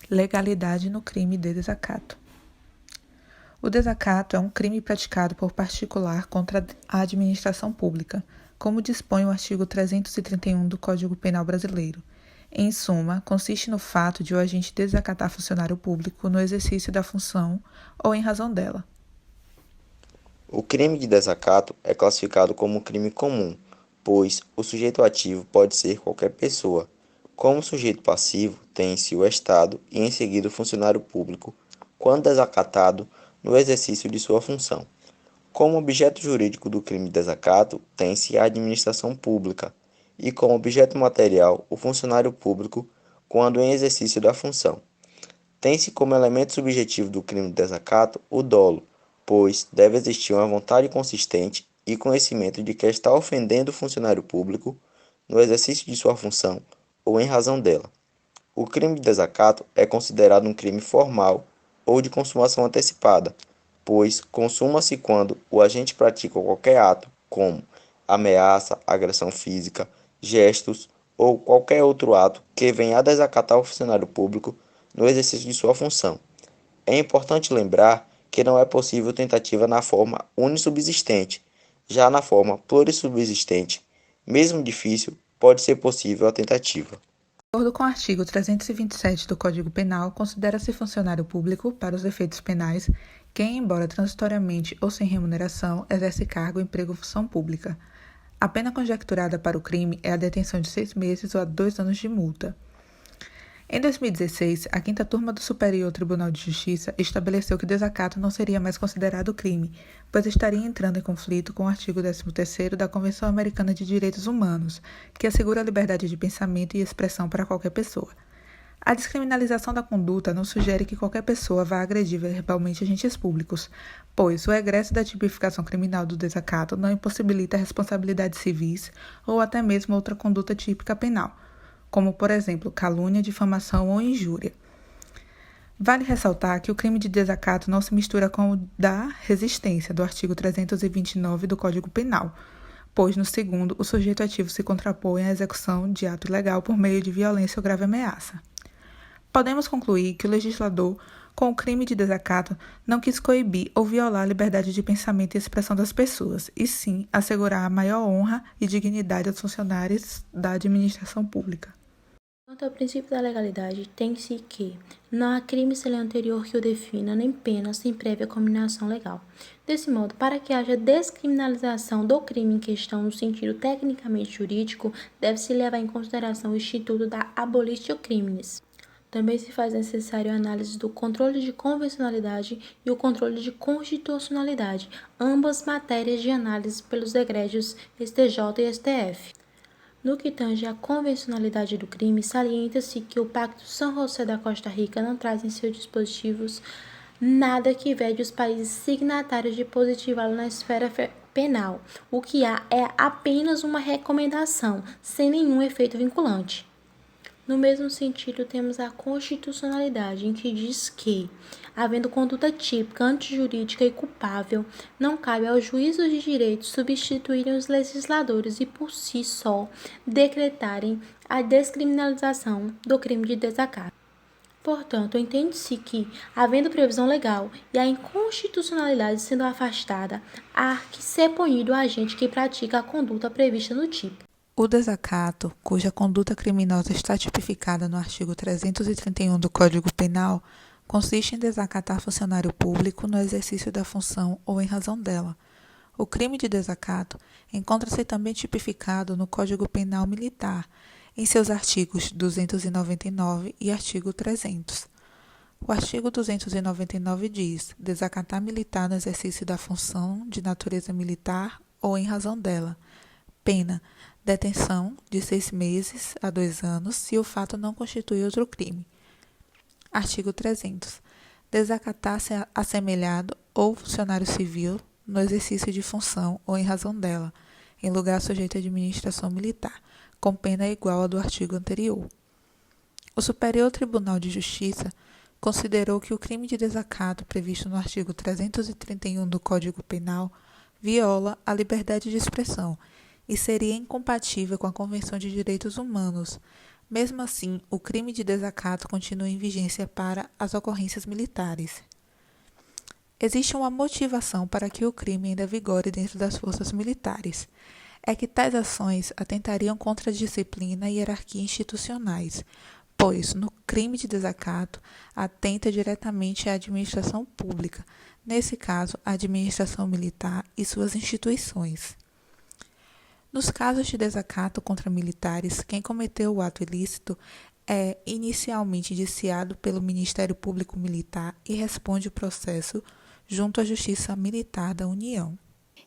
Legalidade no crime de desacato. O desacato é um crime praticado por particular contra a administração pública, como dispõe o artigo 331 do Código Penal Brasileiro. Em suma, consiste no fato de o agente desacatar funcionário público no exercício da função ou em razão dela. O crime de desacato é classificado como um crime comum, pois o sujeito ativo pode ser qualquer pessoa. Como sujeito passivo, tem-se o Estado e em seguida o funcionário público, quando desacatado no exercício de sua função. Como objeto jurídico do crime de desacato, tem-se a administração pública e como objeto material o funcionário público quando em exercício da função. Tem-se como elemento subjetivo do crime de desacato o dolo, pois deve existir uma vontade consistente e conhecimento de que está ofendendo o funcionário público no exercício de sua função ou em razão dela. O crime de desacato é considerado um crime formal ou de consumação antecipada, pois consuma-se quando o agente pratica qualquer ato, como ameaça, agressão física, gestos ou qualquer outro ato que venha a desacatar o funcionário público no exercício de sua função. É importante lembrar que não é possível tentativa na forma unissubsistente. Já na forma plurissubsistente, mesmo difícil, pode ser possível a tentativa. De acordo com o artigo 327 do Código Penal, considera-se funcionário público, para os efeitos penais, quem, embora transitoriamente ou sem remuneração, exerce cargo, emprego ou função pública. A pena conjecturada para o crime é a detenção de 6 meses ou a 2 anos de multa. Em 2016, a 5ª Turma do Superior Tribunal de Justiça estabeleceu que desacato não seria mais considerado crime, pois estaria entrando em conflito com o artigo 13º da Convenção Americana de Direitos Humanos, que assegura a liberdade de pensamento e expressão para qualquer pessoa. A descriminalização da conduta não sugere que qualquer pessoa vá agredir verbalmente agentes públicos, pois o egresso da tipificação criminal do desacato não impossibilita responsabilidades civis ou até mesmo outra conduta típica penal, como, por exemplo, calúnia, difamação ou injúria. Vale ressaltar que o crime de desacato não se mistura com o da resistência, do artigo 329 do Código Penal, pois, no segundo, o sujeito ativo se contrapõe à execução de ato ilegal por meio de violência ou grave ameaça. Podemos concluir que o legislador, com o crime de desacato, não quis coibir ou violar a liberdade de pensamento e expressão das pessoas, e sim assegurar a maior honra e dignidade aos funcionários da administração pública. Quanto ao princípio da legalidade, tem-se que não há crime sem lei anterior que o defina, nem pena sem prévia combinação legal. Desse modo, para que haja descriminalização do crime em questão no sentido tecnicamente jurídico, deve-se levar em consideração o instituto da abolitio criminis. Também se faz necessário a análise do controle de convencionalidade e o controle de constitucionalidade, ambas matérias de análise pelos egrégios STJ e STF. No que tange à convencionalidade do crime, salienta-se que o Pacto São José da Costa Rica não traz em seus dispositivos nada que vede os países signatários de positivá-lo na esfera penal. O que há é apenas uma recomendação, sem nenhum efeito vinculante. No mesmo sentido, temos a constitucionalidade, em que diz que, havendo conduta típica, antijurídica e culpável, não cabe aos juízos de direito substituírem os legisladores e, por si só, decretarem a descriminalização do crime de desacato. Portanto, entende-se que, havendo previsão legal e a inconstitucionalidade sendo afastada, há que ser punido o agente que pratica a conduta prevista no tipo. O desacato, cuja conduta criminosa está tipificada no artigo 331 do Código Penal, consiste em desacatar funcionário público no exercício da função ou em razão dela. O crime de desacato encontra-se também tipificado no Código Penal Militar, em seus artigos 299 e artigo 300. O artigo 299 diz: desacatar militar no exercício da função de natureza militar ou em razão dela. Pena: detenção de 6 meses a 2 anos, se o fato não constitui outro crime. Artigo 300. Desacatar-se assemelhado ou funcionário civil no exercício de função ou em razão dela, em lugar sujeito à administração militar, com pena igual à do artigo anterior. O Superior Tribunal de Justiça considerou que o crime de desacato previsto no artigo 331 do Código Penal viola a liberdade de expressão e seria incompatível com a Convenção de Direitos Humanos, Mesmo assim, o crime de desacato continua em vigência para as ocorrências militares. Existe uma motivação para que o crime ainda vigore dentro das forças militares. É que tais ações atentariam contra a disciplina e hierarquia institucionais, pois, no crime de desacato, atenta diretamente à administração pública, nesse caso, a administração militar e suas instituições. Nos casos de desacato contra militares, quem cometeu o ato ilícito é inicialmente indiciado pelo Ministério Público Militar e responde o processo junto à Justiça Militar da União.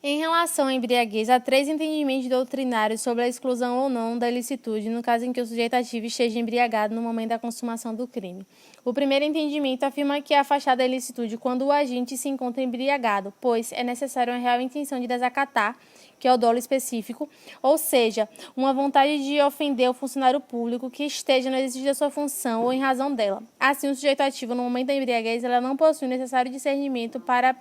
Em relação à embriaguez, há 3 entendimentos doutrinários sobre a exclusão ou não da ilicitude no caso em que o sujeito ativo esteja embriagado no momento da consumação do crime. O primeiro entendimento afirma que é afastada a ilicitude quando o agente se encontra embriagado, pois é necessária uma real intenção de desacatar, que é o dolo específico, ou seja, uma vontade de ofender o funcionário público que esteja no exercício da sua função ou em razão dela. Assim, o sujeito ativo, no momento da embriaguez, ela não possui o necessário discernimento para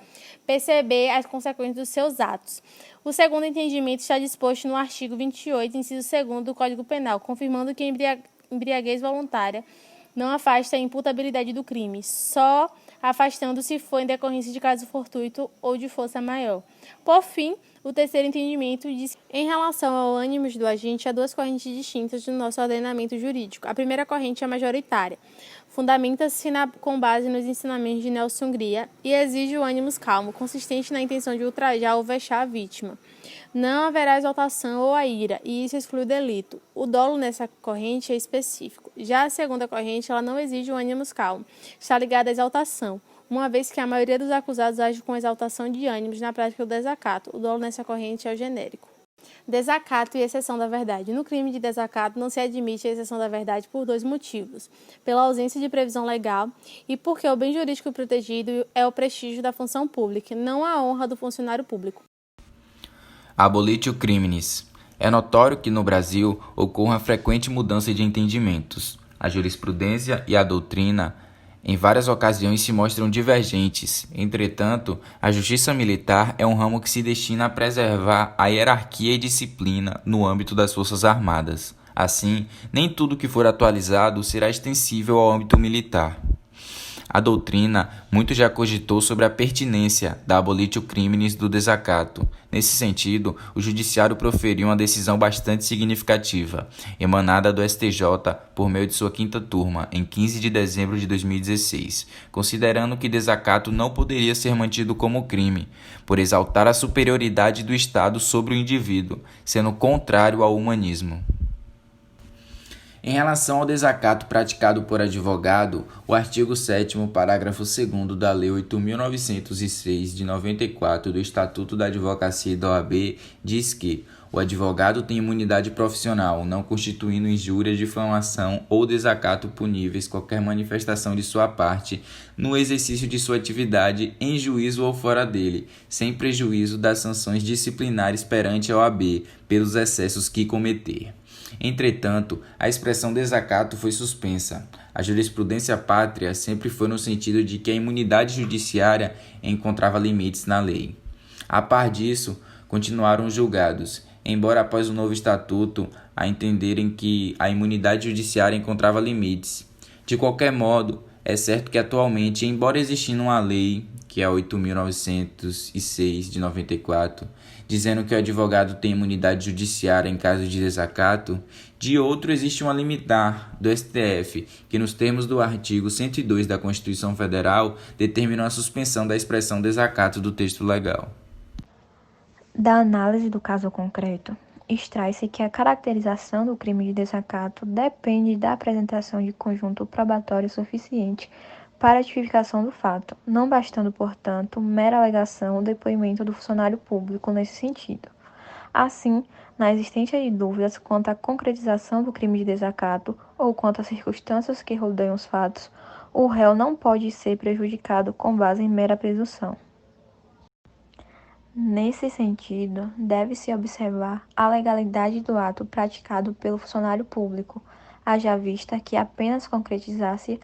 perceber as consequências dos seus atos. O segundo entendimento está disposto no artigo 28, inciso 2º do Código Penal, confirmando que a embriaguez voluntária não afasta a imputabilidade do crime, só afastando se for em decorrência de caso fortuito ou de força maior. Por fim, o terceiro entendimento diz que, em relação ao ânimos do agente, há 2 correntes distintas no nosso ordenamento jurídico. A primeira corrente é majoritária, fundamenta-se com base nos ensinamentos de Nelson Hungria e exige o ânimos calmo, consistente na intenção de ultrajar ou vexar a vítima. Não haverá exaltação ou a ira, e isso exclui o delito. O dolo nessa corrente é específico. Já a segunda corrente, ela não exige o ânimos calmo, está ligada à exaltação, uma vez que a maioria dos acusados age com exaltação de ânimos na prática do desacato. O dolo nessa corrente é o genérico. Desacato e exceção da verdade. No crime de desacato não se admite a exceção da verdade por 2 motivos: pela ausência de previsão legal e porque o bem jurídico protegido é o prestígio da função pública, não a honra do funcionário público. Abolitio criminis. É notório que no Brasil ocorre uma frequente mudança de entendimentos. A jurisprudência e a doutrina em várias ocasiões se mostram divergentes. Entretanto, a justiça militar é um ramo que se destina a preservar a hierarquia e disciplina no âmbito das Forças Armadas. Assim, nem tudo que for atualizado será extensível ao âmbito militar. A doutrina muito já cogitou sobre a pertinência da abolitio criminis do desacato. Nesse sentido, o Judiciário proferiu uma decisão bastante significativa, emanada do STJ por meio de sua 5ª turma, em 15 de dezembro de 2016, considerando que desacato não poderia ser mantido como crime, por exaltar a superioridade do Estado sobre o indivíduo, sendo contrário ao humanismo. Em relação ao desacato praticado por advogado, o artigo 7º, parágrafo 2º da Lei 8.906 de 94 do Estatuto da Advocacia e da OAB diz que o advogado tem imunidade profissional, não constituindo injúria, difamação ou desacato puníveis qualquer manifestação de sua parte no exercício de sua atividade em juízo ou fora dele, sem prejuízo das sanções disciplinares perante a OAB pelos excessos que cometer. Entretanto, a expressão desacato foi suspensa. A jurisprudência pátria sempre foi no sentido de que a imunidade judiciária encontrava limites na lei. A par disso, continuaram os julgados, embora após o novo estatuto a entenderem que a imunidade judiciária encontrava limites. De qualquer modo, é certo que atualmente, embora existindo uma lei, que é a 8.906 de 94, dizendo que o advogado tem imunidade judiciária em caso de desacato, de outro existe uma liminar do STF, que nos termos do artigo 102 da Constituição Federal determinou a suspensão da expressão desacato do texto legal. Da análise do caso concreto, extrai-se que a caracterização do crime de desacato depende da apresentação de conjunto probatório suficiente para a tipificação do fato, não bastando, portanto, mera alegação ou depoimento do funcionário público nesse sentido. Assim, na existência de dúvidas quanto à concretização do crime de desacato ou quanto às circunstâncias que rodeiam os fatos, o réu não pode ser prejudicado com base em mera presunção. Nesse sentido, deve-se observar a legalidade do ato praticado pelo funcionário público, haja vista que apenas concretizasse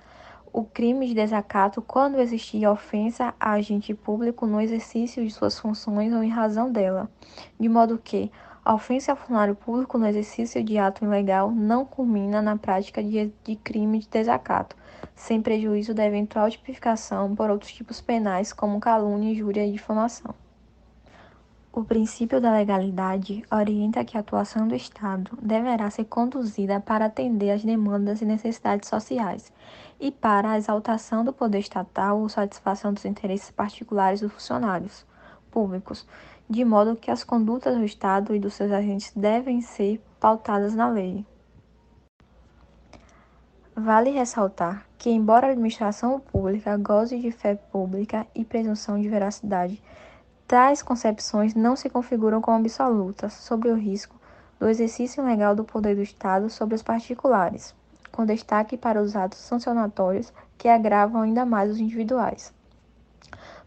o crime de desacato quando existia ofensa a agente público no exercício de suas funções ou em razão dela, de modo que, A ofensa ao funcionário público no exercício de ato ilegal não culmina na prática de crime de desacato, sem prejuízo da eventual tipificação por outros tipos penais, como calúnia, injúria e difamação. O princípio da legalidade orienta que a atuação do Estado deverá ser conduzida para atender às demandas e necessidades sociais e para a exaltação do poder estatal ou satisfação dos interesses particulares dos funcionários públicos, de modo que as condutas do Estado e dos seus agentes devem ser pautadas na lei. Vale ressaltar que, embora a administração pública goze de fé pública e presunção de veracidade, tais concepções não se configuram como absolutas sobre o risco do exercício ilegal do poder do Estado sobre os particulares, com destaque para os atos sancionatórios que agravam ainda mais os individuais.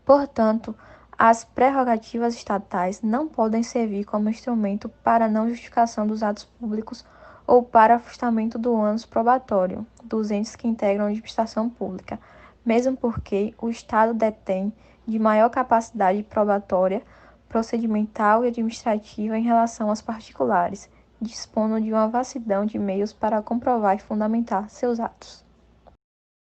Portanto, as prerrogativas estatais não podem servir como instrumento para a não justificação dos atos públicos ou para afastamento do ônus probatório dos entes que integram a administração pública, mesmo porque o Estado detém de maior capacidade probatória, procedimental e administrativa em relação aos particulares, dispondo de uma vastidão de meios para comprovar e fundamentar seus atos.